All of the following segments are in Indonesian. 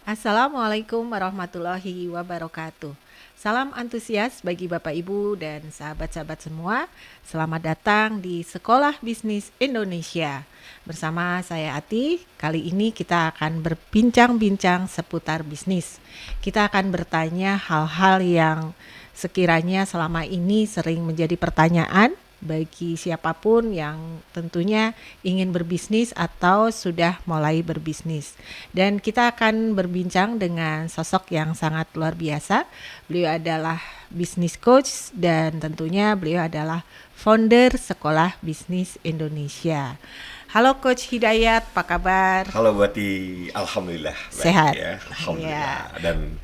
Assalamualaikum warahmatullahi wabarakatuh. Salam antusias bagi Bapak Ibu dan sahabat-sahabat semua. Selamat datang di Sekolah Bisnis Indonesia. Bersama saya Ati, kali ini kita akan berbincang-bincang seputar bisnis. Kita akan bertanya hal-hal yang sekiranya selama ini sering menjadi pertanyaan bagi siapapun yang tentunya ingin berbisnis atau sudah mulai berbisnis. Dan kita akan berbincang dengan sosok yang sangat luar biasa. Beliau adalah business coach dan tentunya beliau adalah founder Sekolah Bisnis Indonesia. Halo Coach Hidayat, apa kabar? Halo Buati, alhamdulillah baik Sehat. ya, alhamdulillah Ya. dan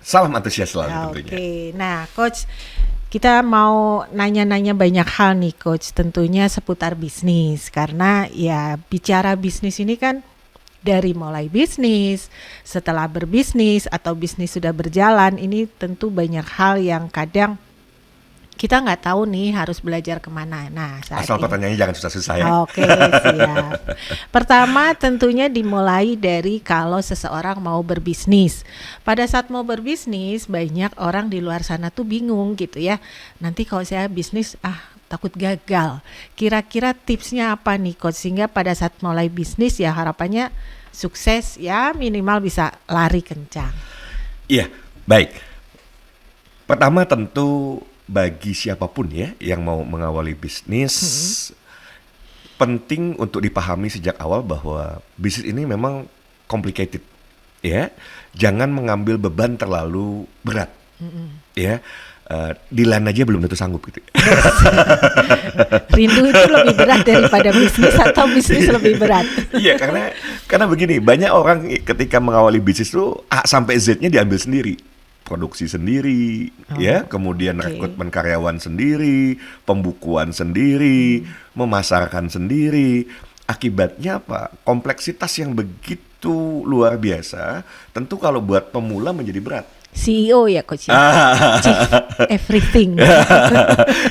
salam antusias selalu tentunya. Oke, nah Coach, kita mau nanya-nanya banyak hal nih Coach, tentunya seputar bisnis. Karena ya bicara bisnis ini kan dari mulai bisnis, setelah berbisnis atau bisnis sudah berjalan, ini tentu banyak hal yang kadang kita nggak tahu nih harus belajar kemana. Nah, saat Asal ini. pertanyaannya jangan susah-susah ya. Oke, siap. Pertama tentunya dimulai dari kalau seseorang mau berbisnis. Pada saat mau berbisnis, banyak orang di luar sana tuh bingung gitu ya. Nanti kalau saya bisnis, takut gagal. Kira-kira tipsnya apa nih Coach? Sehingga pada saat mulai bisnis ya harapannya sukses ya, minimal bisa lari kencang. Iya, baik. Pertama tentu bagi siapapun ya yang mau mengawali bisnis, penting untuk dipahami sejak awal bahwa bisnis ini memang complicated ya. Jangan mengambil beban terlalu berat ya. Dilan aja belum tentu sanggup gitu. Rindu itu lebih berat daripada bisnis atau bisnis lebih berat? Iya, karena begini, banyak orang ketika mengawali bisnis tuh A sampai Z-nya diambil sendiri. Produksi sendiri, ya, kemudian rekrutmen karyawan sendiri, pembukuan sendiri, memasarkan sendiri. Akibatnya apa? Kompleksitas yang begitu luar biasa, tentu kalau buat pemula menjadi berat. CEO ya Coach ya? Chief everything.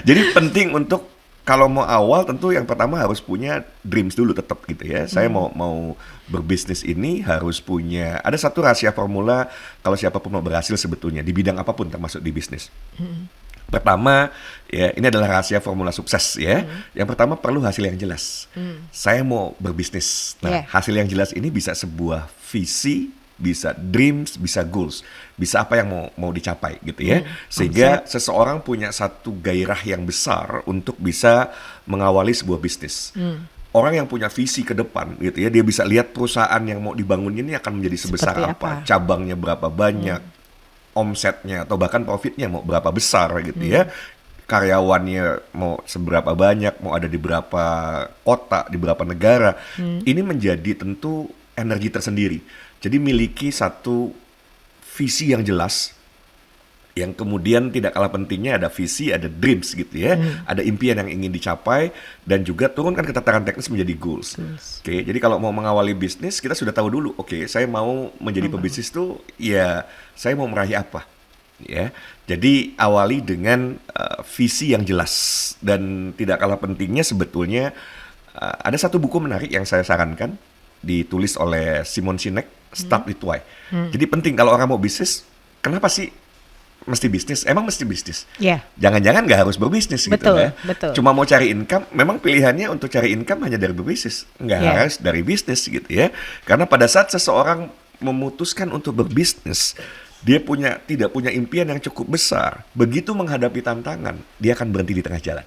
Jadi penting untuk kalau mau awal tentu yang pertama harus punya dreams dulu tetap gitu ya. Saya mau berbisnis ini harus punya, ada satu rahasia formula kalau siapapun mau berhasil sebetulnya di bidang apapun termasuk di bisnis. Pertama, ya ini adalah rahasia formula sukses ya. Yang pertama perlu hasil yang jelas. Saya mau berbisnis. Nah, hasil yang jelas ini bisa sebuah visi, bisa dreams, bisa goals, bisa apa yang mau dicapai gitu ya. Sehingga seseorang punya satu gairah yang besar untuk bisa mengawali sebuah bisnis. Orang yang punya visi ke depan gitu ya, dia bisa lihat perusahaan yang mau dibangun ini akan menjadi sebesar Seperti apa, apa? cabangnya berapa banyak, omsetnya atau bahkan profitnya mau berapa besar gitu ya. Karyawannya mau seberapa banyak, mau ada di berapa kota, di berapa negara. Ini menjadi tentu energi tersendiri. Jadi miliki satu visi yang jelas, yang kemudian tidak kalah pentingnya ada visi, ada dreams gitu ya, ada impian yang ingin dicapai, dan juga turunkan ke tataran teknis menjadi goals. Oke, jadi kalau mau mengawali bisnis, kita sudah tahu dulu, oke, saya mau menjadi pebisnis tuh, ya saya mau meraih apa, ya. Jadi awali dengan visi yang jelas, dan tidak kalah pentingnya sebetulnya ada satu buku menarik yang saya sarankan, ditulis oleh Simon Sinek, Start With Why. Jadi penting kalau orang mau bisnis, kenapa sih mesti bisnis? Emang mesti bisnis? Ya. Jangan-jangan nggak harus berbisnis gitu Betul, ya. betul. Cuma mau cari income, memang pilihannya untuk cari income hanya dari berbisnis. Nggak harus dari bisnis gitu ya. Karena pada saat seseorang memutuskan untuk berbisnis, dia tidak punya impian yang cukup besar. Begitu menghadapi tantangan, dia akan berhenti di tengah jalan.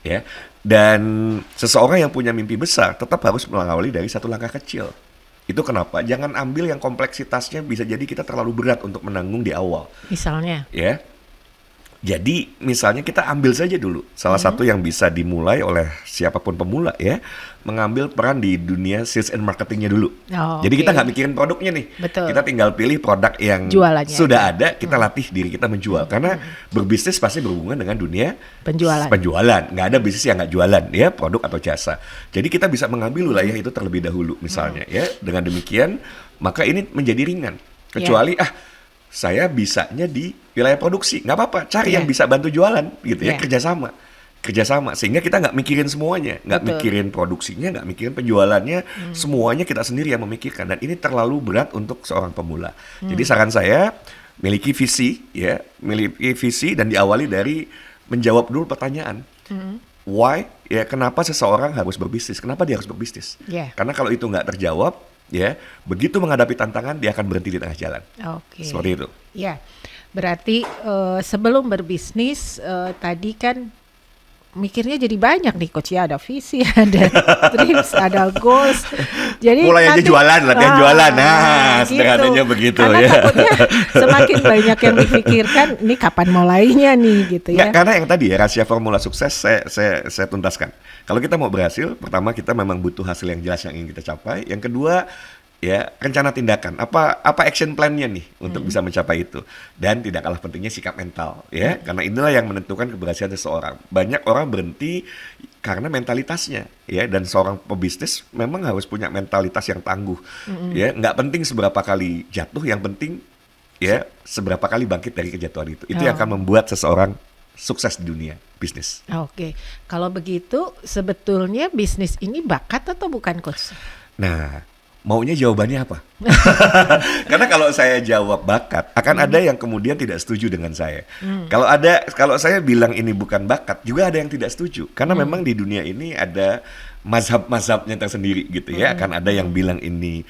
Ya. Dan seseorang yang punya mimpi besar tetap harus mengawali dari satu langkah kecil. Itu kenapa? Jangan ambil yang kompleksitasnya bisa jadi kita terlalu berat untuk menanggung di awal. Misalnya? Ya. Jadi misalnya kita ambil saja dulu salah satu yang bisa dimulai oleh siapapun pemula ya, mengambil peran di dunia sales and marketingnya dulu. Jadi kita nggak mikirin produknya nih, Betul. kita tinggal pilih produk yang Jualannya sudah ada, kita latih diri kita menjual. Karena berbisnis pasti berhubungan dengan dunia penjualan. Nggak ada bisnis yang nggak jualan ya, produk atau jasa. Jadi kita bisa mengambil wilayah itu terlebih dahulu misalnya ya. Dengan demikian maka ini menjadi ringan. Kecuali saya bisanya di wilayah produksi, nggak apa-apa, cari yang bisa bantu jualan gitu ya, kerjasama. kerjasama, sehingga kita nggak mikirin semuanya, nggak Betul. mikirin produksinya, nggak mikirin penjualannya, semuanya kita sendiri yang memikirkan, dan ini terlalu berat untuk seorang pemula. Jadi saran saya, miliki visi, ya, miliki visi dan diawali dari menjawab dulu pertanyaan, why, ya, kenapa seseorang harus berbisnis, kenapa dia harus berbisnis? Ya. Karena kalau itu nggak terjawab, ya, begitu menghadapi tantangan dia akan berhenti di tengah jalan. Oke. Seperti itu. Ya, berarti sebelum berbisnis tadi kan mikirnya jadi banyak nih coach ya, ada visi, ada dreams, ada goals. Jadi Mulai aja nanti- jualan, latihan jualan. Nah, gitu. sederhananya begitu, Karena ya. takutnya semakin banyak yang dipikirkan, ini kapan mulainya nih gitu Nggak, ya. karena yang tadi ya, rahasia formula sukses saya tuntaskan. Kalau kita mau berhasil, pertama kita memang butuh hasil yang jelas yang ingin kita capai. Yang kedua, ya, rencana tindakan. Apa action plan-nya nih untuk bisa mencapai itu. Dan tidak kalah pentingnya sikap mental, ya. Karena inilah yang menentukan keberhasilan seseorang. Banyak orang berhenti karena mentalitasnya, ya. Dan seorang pebisnis memang harus punya mentalitas yang tangguh, ya. Nggak penting seberapa kali jatuh, yang penting ya seberapa kali bangkit dari kejatuhan itu. Itu yang akan membuat seseorang sukses di dunia bisnis. Oke, kalau begitu sebetulnya bisnis ini bakat atau bukan coach? Nah, maunya jawabannya apa? Karena kalau saya jawab bakat, akan ada yang kemudian tidak setuju dengan saya. Kalau saya bilang ini bukan bakat, juga ada yang tidak setuju. Karena memang di dunia ini ada mazhab-mazhabnya tersendiri gitu ya. Akan ada yang bilang ini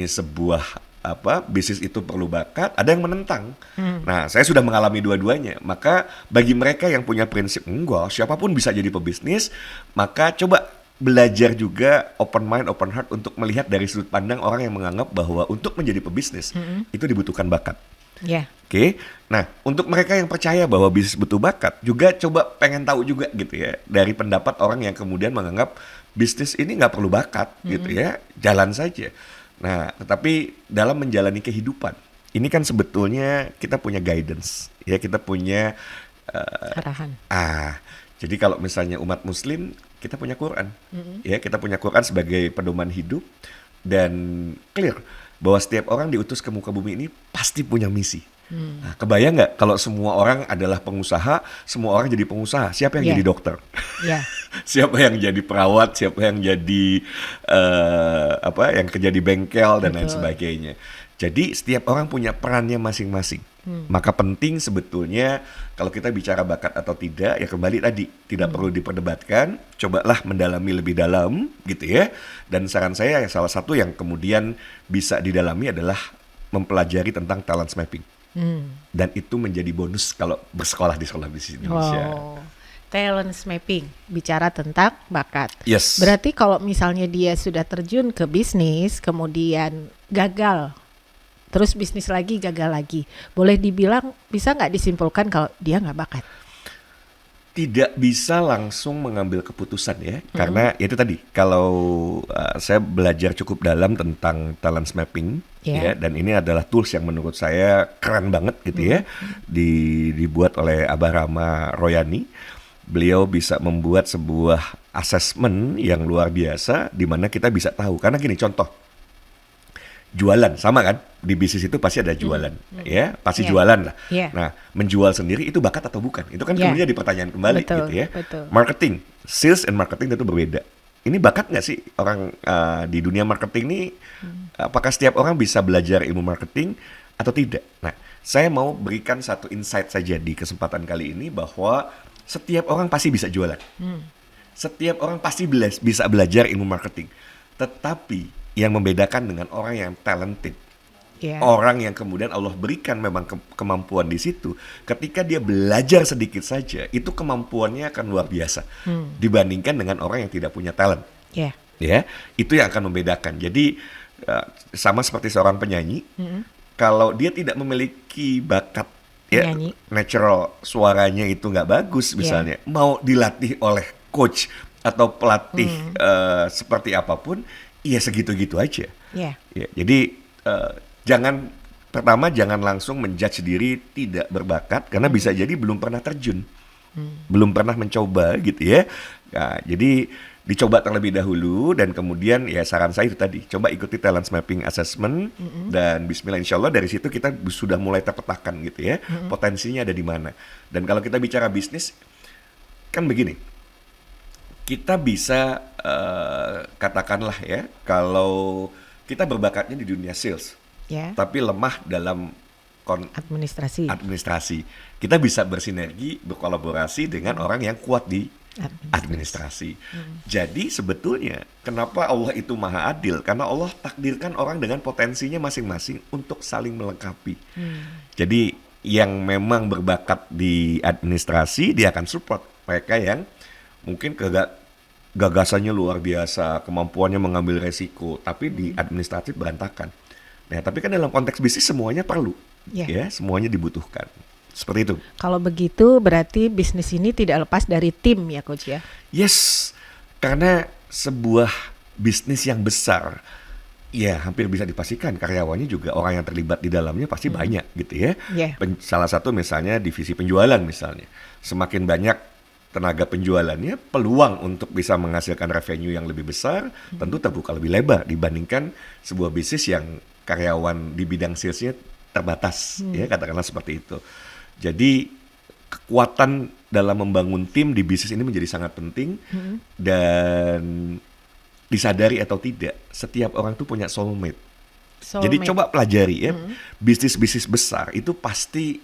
sebuah bisnis itu perlu bakat, ada yang menentang. Nah, saya sudah mengalami dua-duanya. Maka bagi mereka yang punya prinsip enggak, siapapun bisa jadi pebisnis, maka coba belajar juga open mind, open heart untuk melihat dari sudut pandang orang yang menganggap bahwa untuk menjadi pebisnis itu dibutuhkan bakat. Ya. Oke. Nah, untuk mereka yang percaya bahwa bisnis butuh bakat, juga coba pengen tahu juga gitu ya, dari pendapat orang yang kemudian menganggap bisnis ini nggak perlu bakat gitu ya, jalan saja. Nah, tetapi dalam menjalani kehidupan, ini kan sebetulnya kita punya guidance, ya, kita punya Arahan. jadi kalau misalnya umat Muslim, kita punya Quran, ya, kita punya Quran sebagai pedoman hidup, dan clear bahwa setiap orang diutus ke muka bumi ini pasti punya misi. Nah, kebayang nggak kalau semua orang adalah pengusaha, semua orang jadi pengusaha, siapa yang Yeah. jadi dokter? Ya. Siapa yang jadi perawat, siapa yang jadi yang kerja di bengkel dan lain Betul. sebagainya. Jadi setiap orang punya perannya masing-masing. Maka penting sebetulnya kalau kita bicara bakat atau tidak, ya kembali tadi tidak perlu diperdebatkan, cobalah mendalami lebih dalam gitu ya. Dan saran saya salah satu yang kemudian bisa didalami adalah mempelajari tentang talent mapping. Dan itu menjadi bonus kalau bersekolah di sekolah bisnis Indonesia. Wow. Talent mapping, bicara tentang bakat. Yes. Berarti kalau misalnya dia sudah terjun ke bisnis, kemudian gagal, terus bisnis lagi, gagal lagi, boleh dibilang, bisa nggak disimpulkan kalau dia nggak bakat? Tidak bisa langsung mengambil keputusan ya, karena itu tadi kalau saya belajar cukup dalam tentang talent mapping, ya, dan ini adalah tools yang menurut saya keren banget gitu ya, dibuat oleh Abah Rama Royani. Beliau bisa membuat sebuah assessment yang luar biasa, di mana kita bisa tahu, karena gini contoh. Jualan sama kan, di bisnis itu pasti ada jualan, ya, pasti Yeah. jualan lah. Yeah. Nah, menjual sendiri itu bakat atau bukan? Itu kan Yeah. kemudian jadi pertanyaan kembali Betul, gitu ya. betul. Marketing, sales and marketing itu berbeda. Ini bakat nggak sih orang di dunia marketing ini? Apakah setiap orang bisa belajar ilmu marketing atau tidak? Nah, saya mau berikan satu insight saja di kesempatan kali ini bahwa setiap orang pasti bisa jualan. Setiap orang pasti bisa belajar ilmu marketing. Tetapi yang membedakan dengan orang yang talented, Ya. orang yang kemudian Allah berikan memang kemampuan di situ, ketika dia belajar sedikit saja, itu kemampuannya akan luar biasa dibandingkan dengan orang yang tidak punya talent. Ya. Ya, itu yang akan membedakan. Jadi sama seperti seorang penyanyi, kalau dia tidak memiliki bakat, ya, Penyanyi. natural suaranya itu nggak bagus misalnya, mau dilatih oleh coach atau pelatih seperti apapun, ya segitu-gitu aja. Ya. Ya, jadi jangan langsung menjudge diri tidak berbakat, karena bisa jadi belum pernah terjun, belum pernah mencoba gitu ya. Nah, jadi dicoba terlebih dahulu, dan kemudian ya saran saya itu tadi, coba ikuti talent mapping assessment, dan bismillah insya Allah dari situ kita sudah mulai terpetakan gitu ya, potensinya ada di mana. Dan kalau kita bicara bisnis, kan begini, kita bisa katakanlah ya, kalau kita berbakatnya di dunia sales, Ya, tapi lemah dalam administrasi. administrasi, kita bisa bersinergi, berkolaborasi dengan orang yang kuat di administrasi. Jadi sebetulnya kenapa Allah itu maha adil? Karena Allah takdirkan orang dengan potensinya masing-masing untuk saling melengkapi. Jadi yang memang berbakat di administrasi, dia akan support mereka yang mungkin gagasannya luar biasa, kemampuannya mengambil resiko, tapi di administratif berantakan. Nah, tapi kan dalam konteks bisnis semuanya perlu, Ya. ya, semuanya dibutuhkan. Seperti itu. Kalau begitu berarti bisnis ini tidak lepas dari tim ya Coach ya? Yes, karena sebuah bisnis yang besar, ya hampir bisa dipastikan karyawannya juga orang yang terlibat di dalamnya pasti banyak gitu ya. Yeah. Salah satu misalnya divisi penjualan misalnya, semakin banyak tenaga penjualannya, peluang untuk bisa menghasilkan revenue yang lebih besar tentu terbuka lebih lebar dibandingkan sebuah bisnis yang karyawan di bidang salesnya terbatas, ya katakanlah seperti itu. Jadi kekuatan dalam membangun tim di bisnis ini menjadi sangat penting dan disadari atau tidak, setiap orang tuh punya soulmate. Jadi coba pelajari ya, bisnis-bisnis besar itu pasti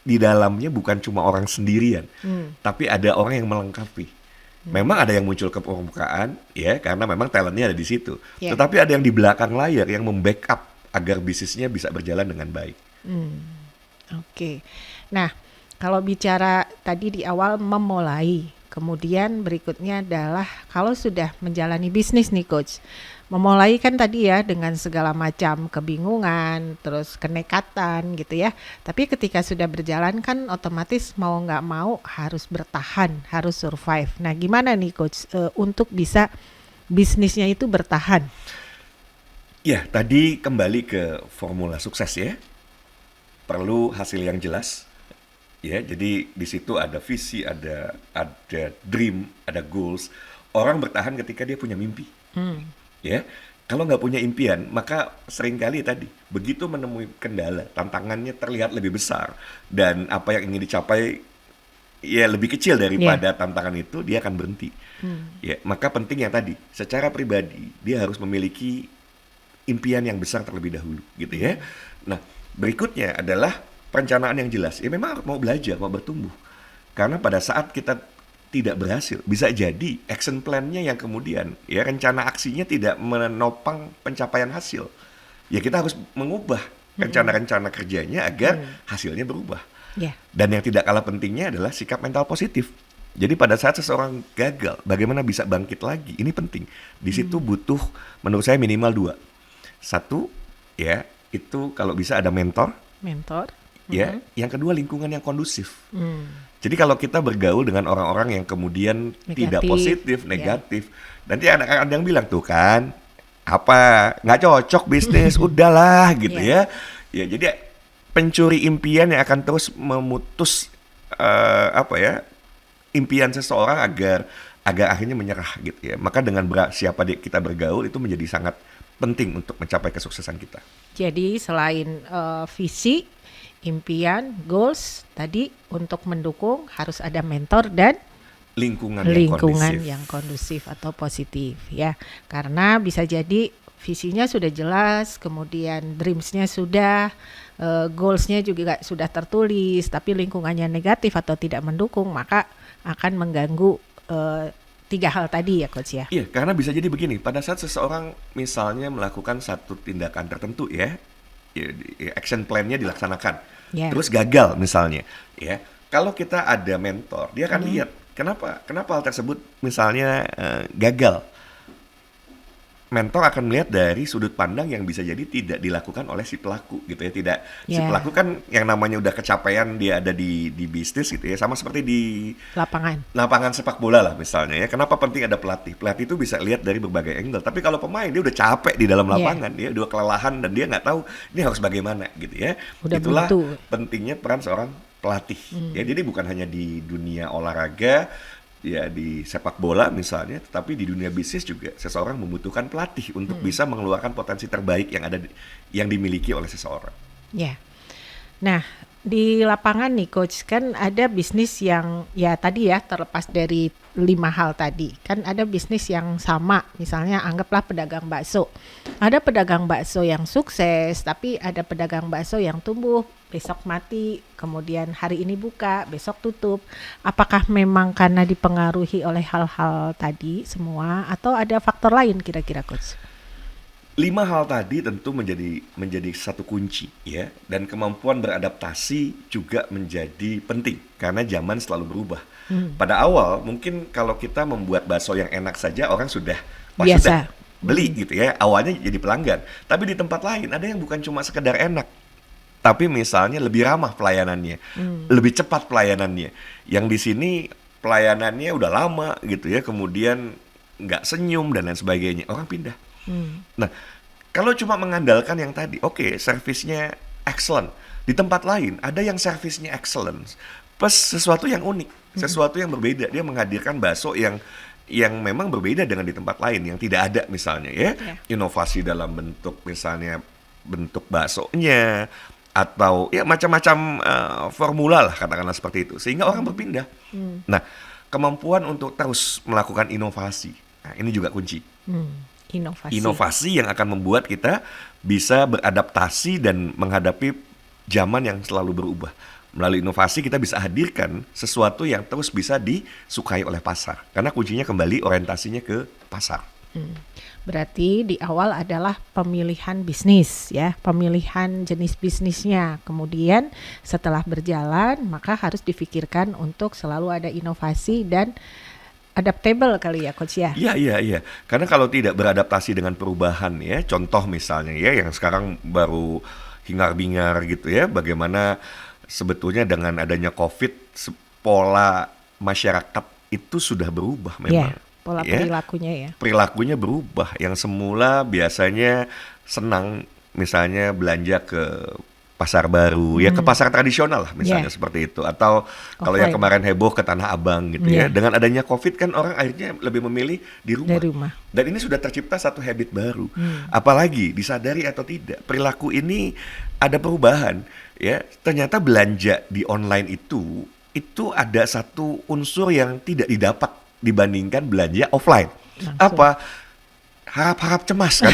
di dalamnya bukan cuma orang sendirian, tapi ada orang yang melengkapi. Memang ada yang muncul ke permukaan ya, karena memang talentnya ada di situ. Yeah. Tetapi ada yang di belakang layar yang membackup agar bisnisnya bisa berjalan dengan baik. Oke. Nah, kalau bicara tadi di awal memulai, kemudian berikutnya adalah kalau sudah menjalani bisnis nih Coach. Memulai kan tadi ya dengan segala macam kebingungan, terus kenekatan gitu ya. Tapi ketika sudah berjalan kan otomatis mau nggak mau harus bertahan, harus survive. Nah, gimana nih Coach untuk bisa bisnisnya itu bertahan? Ya, tadi kembali ke formula sukses ya. Perlu hasil yang jelas. Ya, jadi di situ ada visi, ada dream, ada goals. Orang bertahan ketika dia punya mimpi. Ya, kalau nggak punya impian, maka seringkali tadi begitu menemui kendala, tantangannya terlihat lebih besar dan apa yang ingin dicapai ya lebih kecil daripada tantangan itu, dia akan berhenti. Ya, maka penting yang tadi, secara pribadi dia harus memiliki impian yang besar terlebih dahulu, gitu ya. Nah, berikutnya adalah perencanaan yang jelas. Ya memang mau belajar, mau bertumbuh. Karena pada saat kita tidak berhasil, bisa jadi action plan-nya yang kemudian, ya rencana aksinya tidak menopang pencapaian hasil. Ya kita harus mengubah rencana-rencana kerjanya agar hasilnya berubah. Yeah. Dan yang tidak kalah pentingnya adalah sikap mental positif. Jadi pada saat seseorang gagal, bagaimana bisa bangkit lagi? Ini penting. Di situ butuh, menurut saya minimal 2. Satu, ya itu kalau bisa ada mentor. Ya, yang kedua lingkungan yang kondusif. Jadi kalau kita bergaul dengan orang-orang yang kemudian tidak positif, negatif, nanti ada yang bilang tuh kan, apa nggak cocok bisnis, udahlah gitu ya. Ya jadi pencuri impian yang akan terus memutus impian seseorang agar akhirnya menyerah gitu ya. Maka dengan siapa kita bergaul itu menjadi sangat penting untuk mencapai kesuksesan kita. Jadi selain visi, impian, goals tadi untuk mendukung harus ada mentor dan lingkungan yang kondusif atau positif ya. Karena bisa jadi visinya sudah jelas, kemudian dreams-nya sudah, goals-nya juga sudah tertulis, tapi lingkungannya negatif atau tidak mendukung, maka akan mengganggu 3 hal tadi ya Coach ya. Iya, karena bisa jadi begini, pada saat seseorang misalnya melakukan satu tindakan tertentu ya action plan-nya dilaksanakan. Terus gagal misalnya, ya. Kalau kita ada mentor, dia akan lihat kenapa hal tersebut misalnya gagal. Mentor akan melihat dari sudut pandang yang bisa jadi tidak dilakukan oleh si pelaku gitu ya. Si pelaku kan yang namanya udah kecapaian, dia ada di bisnis gitu ya, sama seperti di lapangan sepak bola lah misalnya ya. Kenapa penting ada pelatih? Pelatih itu bisa lihat dari berbagai angle. Tapi kalau pemain dia udah capek di dalam lapangan, dia udah kelelahan dan dia nggak tahu ini harus bagaimana gitu ya. Itulah pentingnya peran seorang pelatih. Ya, jadi bukan hanya di dunia olahraga ya, di sepak bola misalnya, tetapi di dunia bisnis juga seseorang membutuhkan pelatih untuk bisa mengeluarkan potensi terbaik yang dimiliki oleh seseorang. Ya. Nah, di lapangan nih Coach, kan ada bisnis yang ya tadi ya terlepas dari 5 hal tadi, kan ada bisnis yang sama, misalnya anggaplah pedagang bakso. Ada pedagang bakso yang sukses, tapi ada pedagang bakso yang tumbuh, besok mati, kemudian hari ini buka, besok tutup. Apakah memang karena dipengaruhi oleh hal-hal tadi semua atau ada faktor lain kira-kira Coach? 5 hal tadi tentu menjadi satu kunci ya, dan kemampuan beradaptasi juga menjadi penting karena zaman selalu berubah. Pada awal mungkin kalau kita membuat bakso yang enak saja orang sudah Biasa. beli gitu ya, awalnya jadi pelanggan. Tapi di tempat lain ada yang bukan cuma sekedar enak, tapi misalnya lebih ramah pelayanannya, lebih cepat pelayanannya. Yang di sini pelayanannya udah lama gitu ya, kemudian nggak senyum dan lain sebagainya, orang pindah. Nah, kalau cuma mengandalkan yang tadi, oke, servisnya excellent. Di tempat lain ada yang servisnya excellent, plus sesuatu yang unik, sesuatu yang berbeda. Dia menghadirkan bakso yang memang berbeda dengan di tempat lain yang tidak ada misalnya ya. Inovasi dalam bentuk misalnya bentuk baksonya atau ya macam-macam formula lah katakanlah seperti itu. Sehingga orang berpindah. Nah, kemampuan untuk terus melakukan inovasi. Nah, ini juga kunci. Inovasi yang akan membuat kita bisa beradaptasi dan menghadapi zaman yang selalu berubah. Melalui inovasi kita bisa hadirkan sesuatu yang terus bisa disukai oleh pasar. Karena kuncinya kembali orientasinya ke pasar. Berarti di awal adalah pemilihan bisnis ya, pemilihan jenis bisnisnya. Kemudian setelah berjalan maka harus difikirkan untuk selalu ada inovasi dan adaptable kali ya Coach ya? Iya. Karena kalau tidak beradaptasi dengan perubahan ya, contoh misalnya ya yang sekarang baru hingar-bingar gitu ya, bagaimana sebetulnya dengan adanya COVID, pola masyarakat itu sudah berubah memang. Pola perilakunya ya. Perilakunya berubah, yang semula biasanya senang misalnya belanja ke pasar baru, ya ke pasar tradisional lah misalnya seperti itu. Atau kalau yang kemarin heboh ke Tanah Abang gitu ya. Dengan adanya COVID kan orang akhirnya lebih memilih di rumah. Dan ini sudah tercipta satu habit baru. Apalagi disadari atau tidak, perilaku ini ada perubahan ya. Ternyata belanja di online itu ada satu unsur yang tidak didapat dibandingkan belanja offline. Apa? Harap-harap cemas kan.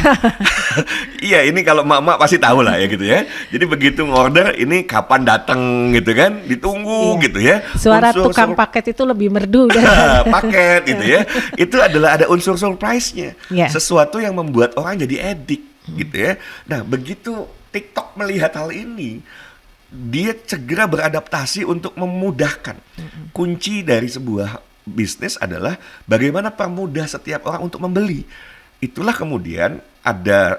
Iya, ini kalau mak-mak pasti tahu lah ya gitu ya. Jadi begitu ngorder ini kapan datang gitu kan, ditunggu gitu ya. Suara tukang paket itu lebih merdu kan. Paket gitu ya. Itu adalah ada unsur surprise-nya. Sesuatu yang membuat orang jadi edik gitu ya. Nah, begitu TikTok melihat hal ini, dia segera beradaptasi untuk memudahkan. Kunci dari sebuah bisnis adalah bagaimana permudah setiap orang untuk membeli. Itulah kemudian ada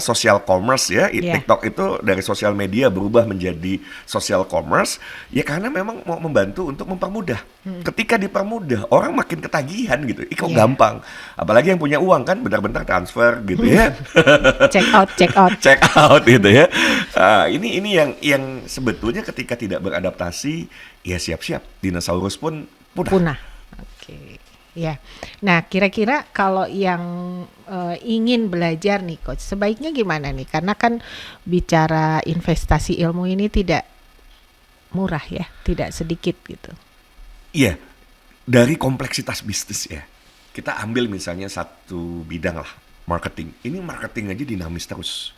social commerce ya. TikTok itu dari sosial media berubah menjadi social commerce ya, karena memang mau membantu untuk mempermudah. Ketika dipermudah orang makin ketagihan gitu. Kok gampang. Apalagi yang punya uang kan bentar-bentar transfer gitu ya. check out gitu ya. Ini yang sebetulnya ketika tidak beradaptasi ya siap-siap dinosaurus pun punah. Oke. Ya, nah kira-kira kalau yang ingin belajar nih Coach, sebaiknya gimana nih? Karena kan bicara investasi ilmu ini tidak murah ya, tidak sedikit gitu. Iya, dari kompleksitas bisnis ya. Kita ambil misalnya satu bidang lah, marketing. Ini marketing aja dinamis terus,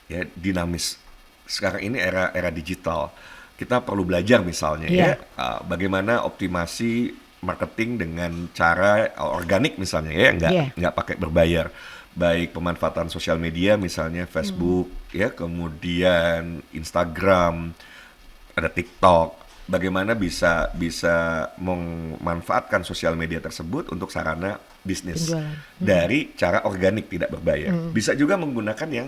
ya dinamis. Sekarang ini era digital. Kita perlu belajar misalnya ya, bagaimana optimasi marketing dengan cara organik misalnya ya, nggak pakai berbayar, baik pemanfaatan sosial media misalnya Facebook ya, kemudian Instagram, ada TikTok, bagaimana bisa memanfaatkan sosial media tersebut untuk sarana bisnis dari cara organik tidak berbayar. Bisa juga menggunakan yang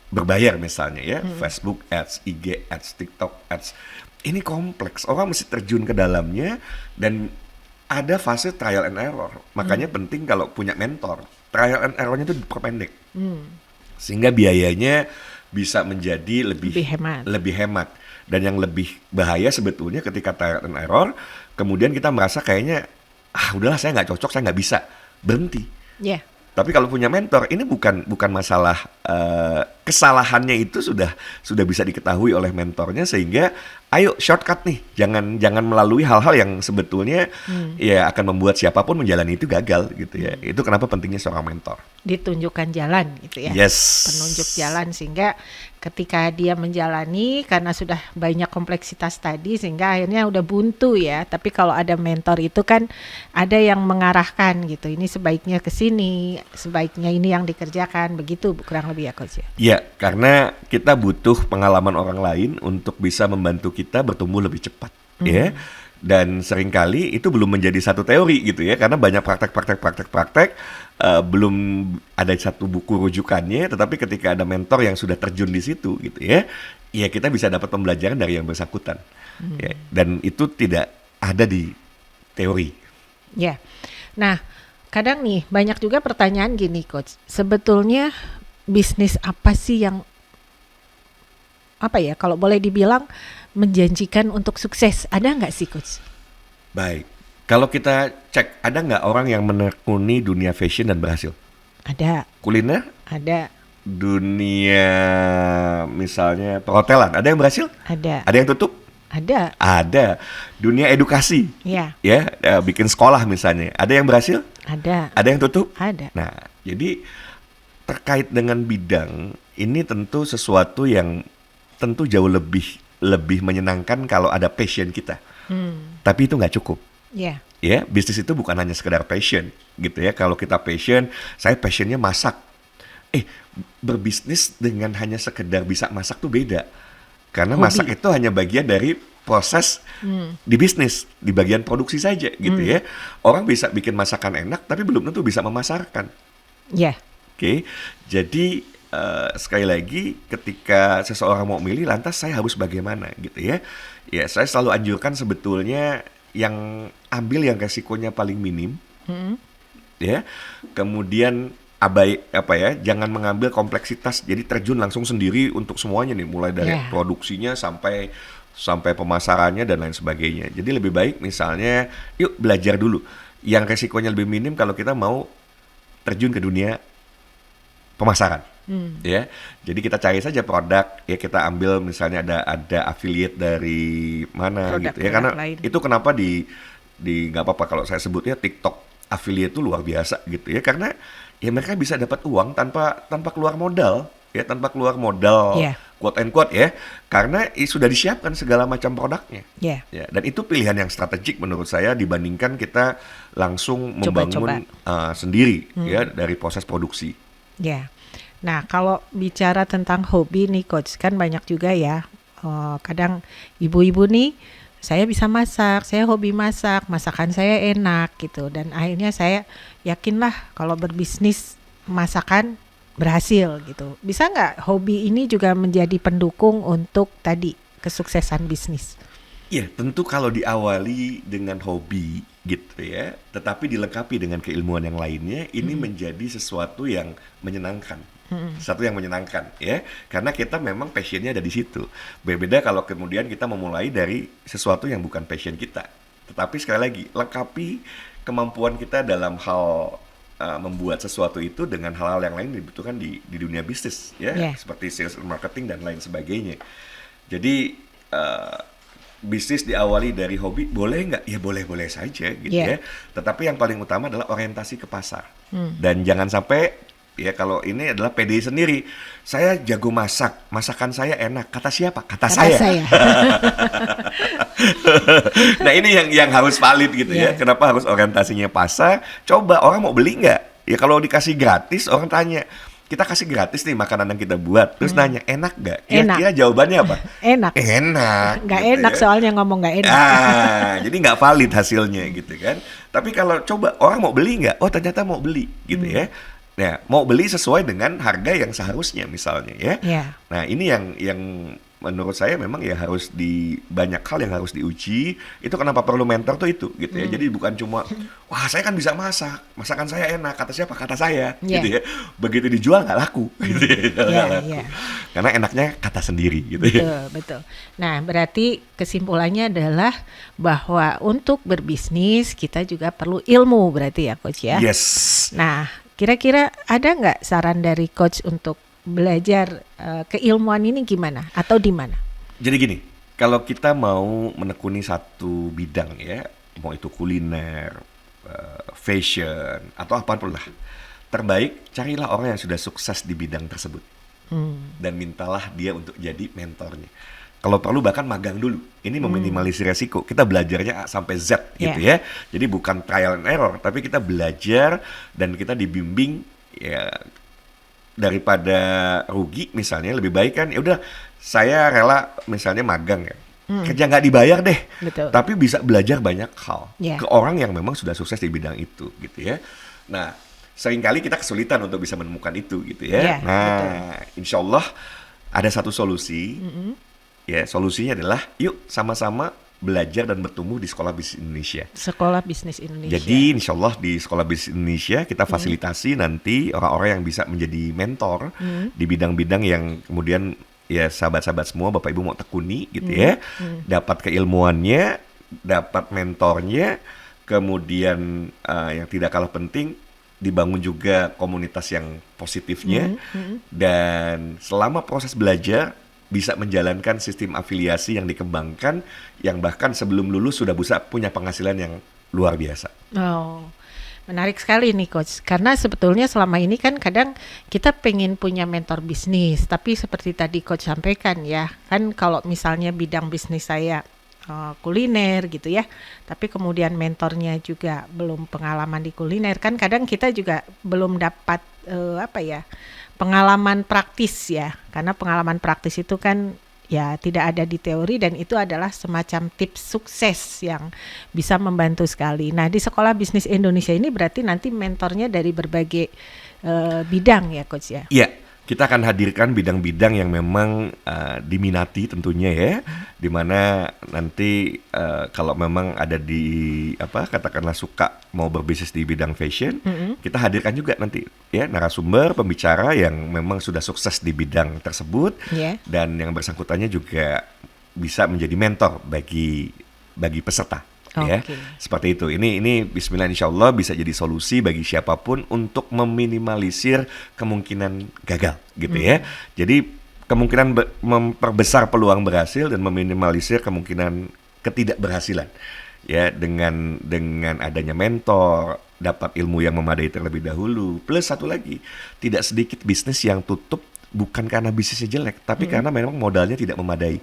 berbayar misalnya ya, Facebook Ads, IG Ads, TikTok Ads. Ini kompleks, orang mesti terjun ke dalamnya dan ada fase trial and error. Makanya penting kalau punya mentor, trial and errornya itu diperpendek. Sehingga biayanya bisa menjadi lebih hemat. Dan yang lebih bahaya sebetulnya ketika trial and error, kemudian kita merasa kayaknya, udahlah saya nggak cocok, saya nggak bisa, berhenti. Tapi kalau punya mentor, ini bukan masalah kesalahannya itu sudah bisa diketahui oleh mentornya, sehingga ayo shortcut nih, jangan melalui hal-hal yang sebetulnya ya akan membuat siapapun menjalani itu gagal gitu ya. Itu kenapa pentingnya seorang mentor. Ditunjukkan jalan gitu ya. Yes. Penunjuk jalan, sehingga ketika dia menjalani karena sudah banyak kompleksitas tadi sehingga akhirnya udah buntu ya. Tapi kalau ada mentor itu kan ada yang mengarahkan gitu. Ini sebaiknya ke sini, sebaiknya ini yang dikerjakan, begitu kurang lebih ya Coach ya. Ya, karena kita butuh pengalaman orang lain untuk bisa membantu kita bertumbuh lebih cepat ya. Dan seringkali itu belum menjadi satu teori gitu ya, karena banyak praktek belum ada satu buku rujukannya, tetapi ketika ada mentor yang sudah terjun di situ gitu ya, ya kita bisa dapat pembelajaran dari yang bersangkutan. Ya, dan itu tidak ada di teori. Ya. Nah, kadang nih banyak juga pertanyaan gini Coach. Sebetulnya bisnis apa sih yang kalau boleh dibilang menjanjikan untuk sukses? Ada nggak sih Coach? Baik. Kalau kita cek, ada nggak orang yang menekuni dunia fashion dan berhasil? Ada. Kuliner? Ada. Dunia misalnya perhotelan, ada yang berhasil? Ada. Ada yang tutup? Ada. Ada. Dunia edukasi? Ya. Ya, bikin sekolah misalnya, ada yang berhasil? Ada. Ada yang tutup? Ada. Nah, jadi terkait dengan bidang ini tentu sesuatu yang tentu jauh lebih menyenangkan kalau ada passion kita. Tapi itu nggak cukup. Ya. Ya, bisnis itu bukan hanya sekedar passion gitu ya. Kalau kita passion, saya passionnya masak. Berbisnis dengan hanya sekedar bisa masak tuh beda. Karena Hobi. masak itu hanya bagian dari proses di bisnis, di bagian produksi saja gitu ya. Orang bisa bikin masakan enak, tapi belum tentu bisa memasarkan. Ya. Oke, jadi sekali lagi ketika seseorang mau milih, lantas saya harus bagaimana gitu ya. Ya, saya selalu anjurkan sebetulnya yang ambil yang resikonya paling minim, ya. Kemudian jangan mengambil kompleksitas, jadi terjun langsung sendiri untuk semuanya nih, mulai dari produksinya sampai pemasarannya dan lain sebagainya. Jadi lebih baik misalnya, yuk belajar dulu yang resikonya lebih minim kalau kita mau terjun ke dunia pemasaran. Ya, jadi kita cari saja produk, ya kita ambil misalnya ada affiliate dari mana Produk gitu ya, karena lain. itu kenapa di nggak apa-apa kalau saya sebutnya TikTok affiliate itu luar biasa gitu ya, karena ya mereka bisa dapat uang tanpa keluar modal ya, quote and quote ya, karena sudah disiapkan segala macam produknya. Ya, dan itu pilihan yang strategik menurut saya dibandingkan kita langsung membangun sendiri ya dari proses produksi. Ya. Nah, kalau bicara tentang hobi nih Coach, kan banyak juga ya, kadang ibu-ibu nih, saya bisa masak, saya hobi masak, masakan saya enak gitu, dan akhirnya saya yakinlah kalau berbisnis masakan berhasil gitu. Bisa nggak hobi ini juga menjadi pendukung untuk tadi kesuksesan bisnis? Iya, tentu kalau diawali dengan hobi gitu ya, tetapi dilengkapi dengan keilmuan yang lainnya, ini menjadi sesuatu yang menyenangkan. Satu yang menyenangkan ya, karena kita memang passionnya ada di situ. Berbeda kalau kemudian kita memulai dari sesuatu yang bukan passion kita. Tetapi sekali lagi, lengkapi kemampuan kita dalam hal membuat sesuatu itu dengan hal-hal yang lain dibutuhkan di dunia bisnis ya, seperti sales and marketing dan lain sebagainya. Jadi bisnis diawali dari hobi, boleh nggak? Ya boleh-boleh saja gitu ya. Tetapi yang paling utama adalah orientasi ke pasar. Dan jangan sampai ya, kalau ini adalah PD sendiri, saya jago masak, masakan saya enak. Kata siapa? Kata saya. Nah ini yang harus valid gitu ya. Kenapa harus orientasinya pasar? Coba orang mau beli nggak? Ya kalau dikasih gratis, orang tanya, kita kasih gratis nih makanan yang kita buat, terus nanya enak nggak? Kira-kira jawabannya apa? Enak. Nggak gitu enak ya. Soalnya ngomong nggak enak. Jadi nggak valid hasilnya gitu kan. Tapi kalau coba orang mau beli nggak? Oh ternyata mau beli gitu ya. Nah, mau beli sesuai dengan harga yang seharusnya misalnya ya. Nah, ini yang menurut saya memang ya harus banyak hal yang harus diuji. Itu kenapa perlu mentor tuh itu gitu ya. Jadi bukan cuma wah saya kan bisa masak, masakan saya enak, kata siapa? Kata saya gitu ya. Begitu dijual nggak laku gitu ya. Karena enaknya kata sendiri gitu ya. Betul. Nah, berarti kesimpulannya adalah bahwa untuk berbisnis kita juga perlu ilmu berarti ya Coach ya. Yes. Nah, kira-kira ada nggak saran dari Coach untuk belajar keilmuan ini gimana atau di mana? Jadi gini, kalau kita mau menekuni satu bidang ya, mau itu kuliner, fashion, atau apapun lah, terbaik carilah orang yang sudah sukses di bidang tersebut. Dan mintalah dia untuk jadi mentornya. Kalau perlu bahkan magang dulu. Ini meminimalisir resiko. Kita belajarnya A sampai Z gitu ya. Jadi bukan trial and error, tapi kita belajar dan kita dibimbing ya, daripada rugi misalnya lebih baik kan ya udah saya rela misalnya magang ya. Kerja nggak dibayar deh. Betul. Tapi bisa belajar banyak hal Yeah. ke orang yang memang sudah sukses di bidang itu gitu ya. Nah, seringkali kita kesulitan untuk bisa menemukan itu gitu ya. Yeah, Nah, insya Allah ada satu solusi. Ya, solusinya adalah yuk sama-sama belajar dan bertumbuh di Sekolah Bisnis Indonesia. Sekolah Bisnis Indonesia. Jadi insya Allah di Sekolah Bisnis Indonesia kita fasilitasi nanti orang-orang yang bisa menjadi mentor di bidang-bidang yang kemudian ya sahabat-sahabat semua Bapak Ibu mau tekuni gitu ya. Dapat keilmuannya, dapat mentornya, kemudian yang tidak kalah penting dibangun juga komunitas yang positifnya dan selama proses belajar bisa menjalankan sistem afiliasi yang dikembangkan yang bahkan sebelum lulus sudah bisa punya penghasilan yang luar biasa. Oh, menarik sekali nih Coach. Karena sebetulnya selama ini kan kadang kita pengen punya mentor bisnis, tapi seperti tadi Coach sampaikan ya, kan kalau misalnya bidang bisnis saya kuliner gitu ya, tapi kemudian mentornya juga belum pengalaman di kuliner, kan kadang kita juga belum dapat pengalaman praktis ya, karena pengalaman praktis itu kan ya tidak ada di teori dan itu adalah semacam tips sukses yang bisa membantu sekali. Nah di Sekolah Bisnis Indonesia ini berarti nanti mentornya dari berbagai bidang ya Coach ya? Iya, kita akan hadirkan bidang-bidang yang memang diminati tentunya ya, dimana nanti kalau memang ada di katakanlah suka mau berbisnis di bidang fashion, kita hadirkan juga nanti ya narasumber pembicara yang memang sudah sukses di bidang tersebut dan yang bersangkutannya juga bisa menjadi mentor bagi peserta. Ya, seperti itu. Ini Bismillah insya Allah bisa jadi solusi bagi siapapun untuk meminimalisir kemungkinan gagal, gitu ya. Jadi kemungkinan memperbesar peluang berhasil dan meminimalisir kemungkinan ketidakberhasilan. Ya, dengan adanya mentor, dapat ilmu yang memadai terlebih dahulu. Plus satu lagi, tidak sedikit bisnis yang tutup bukan karena bisnisnya jelek, tapi karena memang modalnya tidak memadai.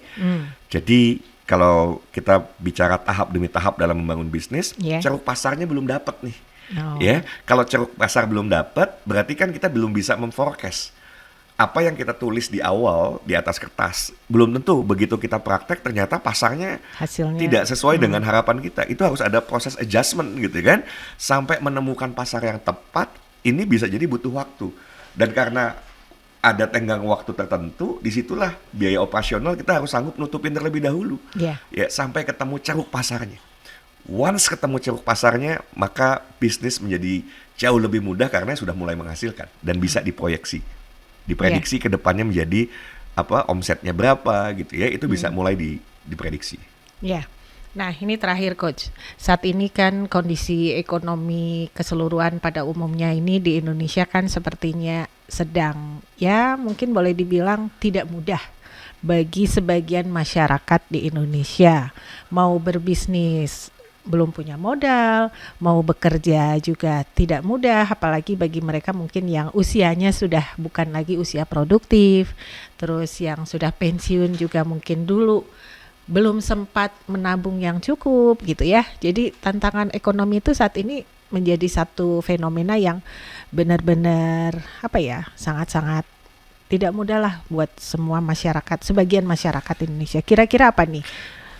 Jadi kalau kita bicara tahap demi tahap dalam membangun bisnis, ceruk pasarnya belum dapat nih. Ya, kalau ceruk pasar belum dapat, berarti kan kita belum bisa memforecast. Apa yang kita tulis di awal di atas kertas, belum tentu begitu kita praktek ternyata pasarnya hasilnya tidak sesuai dengan harapan kita. Itu harus ada proses adjustment gitu kan. Sampai menemukan pasar yang tepat, ini bisa jadi butuh waktu. Dan karena ada tenggang waktu tertentu, disitulah biaya operasional kita harus sanggup nutupin terlebih dahulu. Ya, sampai ketemu ceruk pasarnya. Once ketemu ceruk pasarnya, maka bisnis menjadi jauh lebih mudah karena sudah mulai menghasilkan dan bisa diproyeksi. Diprediksi ke depannya menjadi omsetnya berapa gitu ya, itu bisa mulai diprediksi. Ya. Nah ini terakhir Coach, saat ini kan kondisi ekonomi keseluruhan pada umumnya ini di Indonesia kan sepertinya sedang ya mungkin boleh dibilang tidak mudah bagi sebagian masyarakat di Indonesia. Mau berbisnis belum punya modal, mau bekerja juga tidak mudah, apalagi bagi mereka mungkin yang usianya sudah bukan lagi usia produktif, terus yang sudah pensiun juga mungkin dulu belum sempat menabung yang cukup gitu ya. Jadi tantangan ekonomi itu saat ini menjadi satu fenomena yang benar-benar sangat-sangat tidak mudah lah buat semua masyarakat, sebagian masyarakat Indonesia. Kira-kira apa nih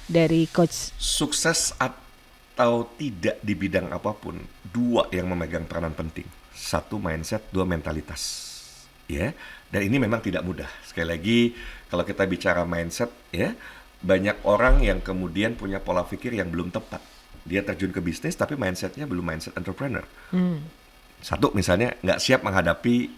dari Coach? Sukses atau tidak di bidang apapun, dua yang memegang peranan penting. Satu mindset, dua mentalitas. Ya, dan ini memang tidak mudah. Sekali lagi kalau kita bicara mindset ya, banyak orang yang kemudian punya pola pikir yang belum tepat. Dia terjun ke bisnis tapi mindsetnya belum mindset entrepreneur. Satu misalnya nggak siap menghadapi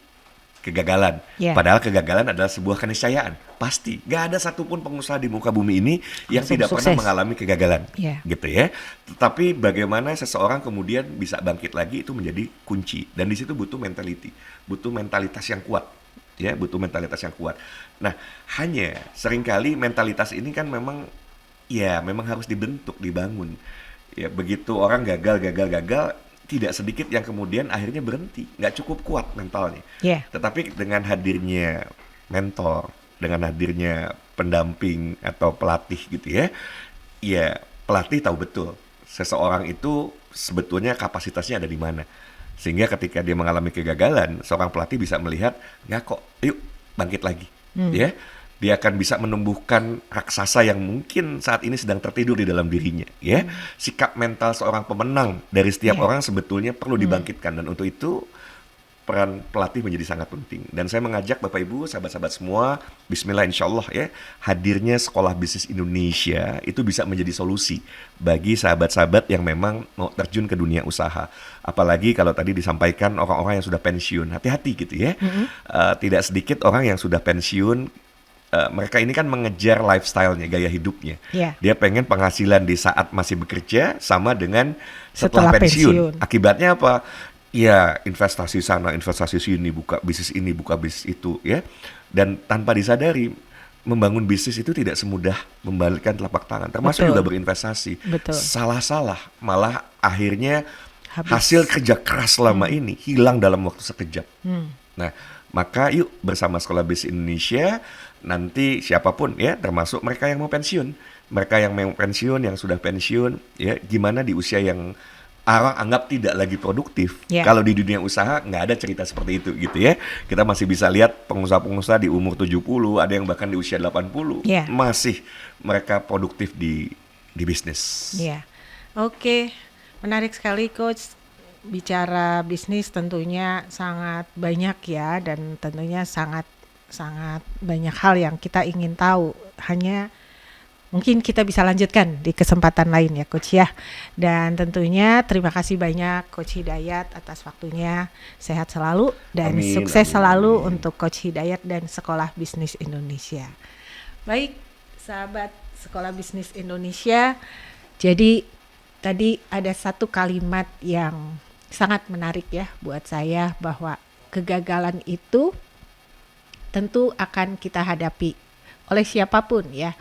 kegagalan. Padahal kegagalan adalah sebuah keniscayaan. Pasti. Nggak ada satupun pengusaha di muka bumi ini yang tidak pernah mengalami kegagalan. Gitu ya. Tetapi bagaimana seseorang kemudian bisa bangkit lagi itu menjadi kunci. Dan di situ butuh mentality. Butuh mentalitas yang kuat. ya, butuh mentalitas yang kuat. Nah, hanya seringkali mentalitas ini kan memang ya memang harus dibentuk, dibangun. Ya, begitu orang gagal, tidak sedikit yang kemudian akhirnya berhenti, nggak cukup kuat mentalnya. Ya, Tetapi dengan hadirnya mentor, dengan hadirnya pendamping atau pelatih gitu ya, ya pelatih tahu betul seseorang itu sebetulnya kapasitasnya ada di mana. Sehingga ketika dia mengalami kegagalan, seorang pelatih bisa melihat, nggak kok, yuk bangkit lagi. Ya, dia akan bisa menumbuhkan raksasa yang mungkin saat ini sedang tertidur di dalam dirinya. Ya, sikap mental seorang pemenang dari setiap ya. orang sebetulnya perlu dibangkitkan, dan untuk itu peran pelatih menjadi sangat penting. Dan saya mengajak Bapak Ibu, sahabat-sahabat semua, bismillah insya Allah ya, hadirnya Sekolah Bisnis Indonesia itu bisa menjadi solusi bagi sahabat-sahabat yang memang mau terjun ke dunia usaha. Apalagi kalau tadi disampaikan orang-orang yang sudah pensiun, hati-hati gitu ya. Tidak sedikit orang yang sudah pensiun, mereka ini kan mengejar lifestyle-nya, gaya hidupnya. Ya. Dia pengen penghasilan di saat masih bekerja sama dengan setelah Setelah pensiun. pensiun. Akibatnya apa? Ya, investasi sana, investasi sini, buka bisnis ini, buka bisnis itu, ya. Dan tanpa disadari, membangun bisnis itu tidak semudah membalikkan telapak tangan, termasuk Betul. juga berinvestasi. Betul. Salah-salah, malah akhirnya Habis. hasil kerja keras selama ini hilang dalam waktu sekejap. Nah, maka yuk bersama Sekolah Bisnis Indonesia, nanti siapapun ya, termasuk mereka yang mau pensiun, yang sudah pensiun, ya, gimana di usia yang orang anggap tidak lagi produktif. Ya. Kalau di dunia usaha nggak ada cerita seperti itu gitu ya. Kita masih bisa lihat pengusaha-pengusaha di umur 70, ada yang bahkan di usia 80, Ya. masih mereka produktif di bisnis. Ya, oke, menarik sekali Coach. Bicara bisnis tentunya sangat banyak ya, dan tentunya sangat banyak hal yang kita ingin tahu. Hanya mungkin kita bisa lanjutkan di kesempatan lain ya Coach ya. Dan tentunya terima kasih banyak Coach Hidayat atas waktunya. Sehat selalu dan Amin, sukses amin, selalu amin. untuk Coach Hidayat dan Sekolah Bisnis Indonesia. Baik, sahabat Sekolah Bisnis Indonesia. Jadi tadi ada satu kalimat yang sangat menarik ya buat saya, bahwa kegagalan itu tentu akan kita hadapi oleh siapapun ya,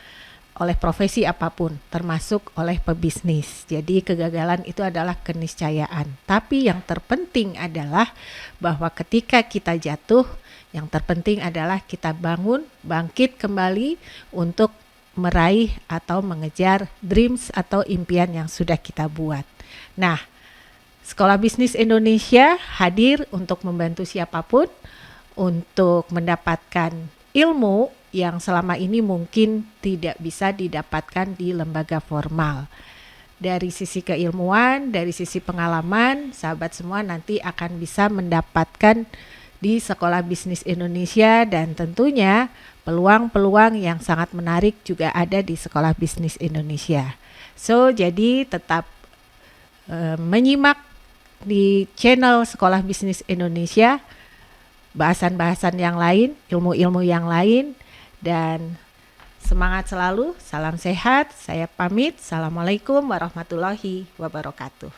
oleh profesi apapun, termasuk oleh pebisnis. Jadi kegagalan itu adalah keniscayaan. Tapi yang terpenting adalah bahwa ketika kita jatuh, yang terpenting adalah kita bangun, bangkit kembali untuk meraih atau mengejar dreams atau impian yang sudah kita buat. Nah, Sekolah Bisnis Indonesia hadir untuk membantu siapapun untuk mendapatkan ilmu yang selama ini mungkin tidak bisa didapatkan di lembaga formal. Dari sisi keilmuan, dari sisi pengalaman, sahabat semua nanti akan bisa mendapatkan di Sekolah Bisnis Indonesia, dan tentunya peluang-peluang yang sangat menarik juga ada di Sekolah Bisnis Indonesia. So, jadi tetap menyimak di channel Sekolah Bisnis Indonesia bahasan-bahasan yang lain, ilmu-ilmu yang lain, dan semangat selalu, salam sehat, saya pamit, Assalamualaikum warahmatullahi wabarakatuh.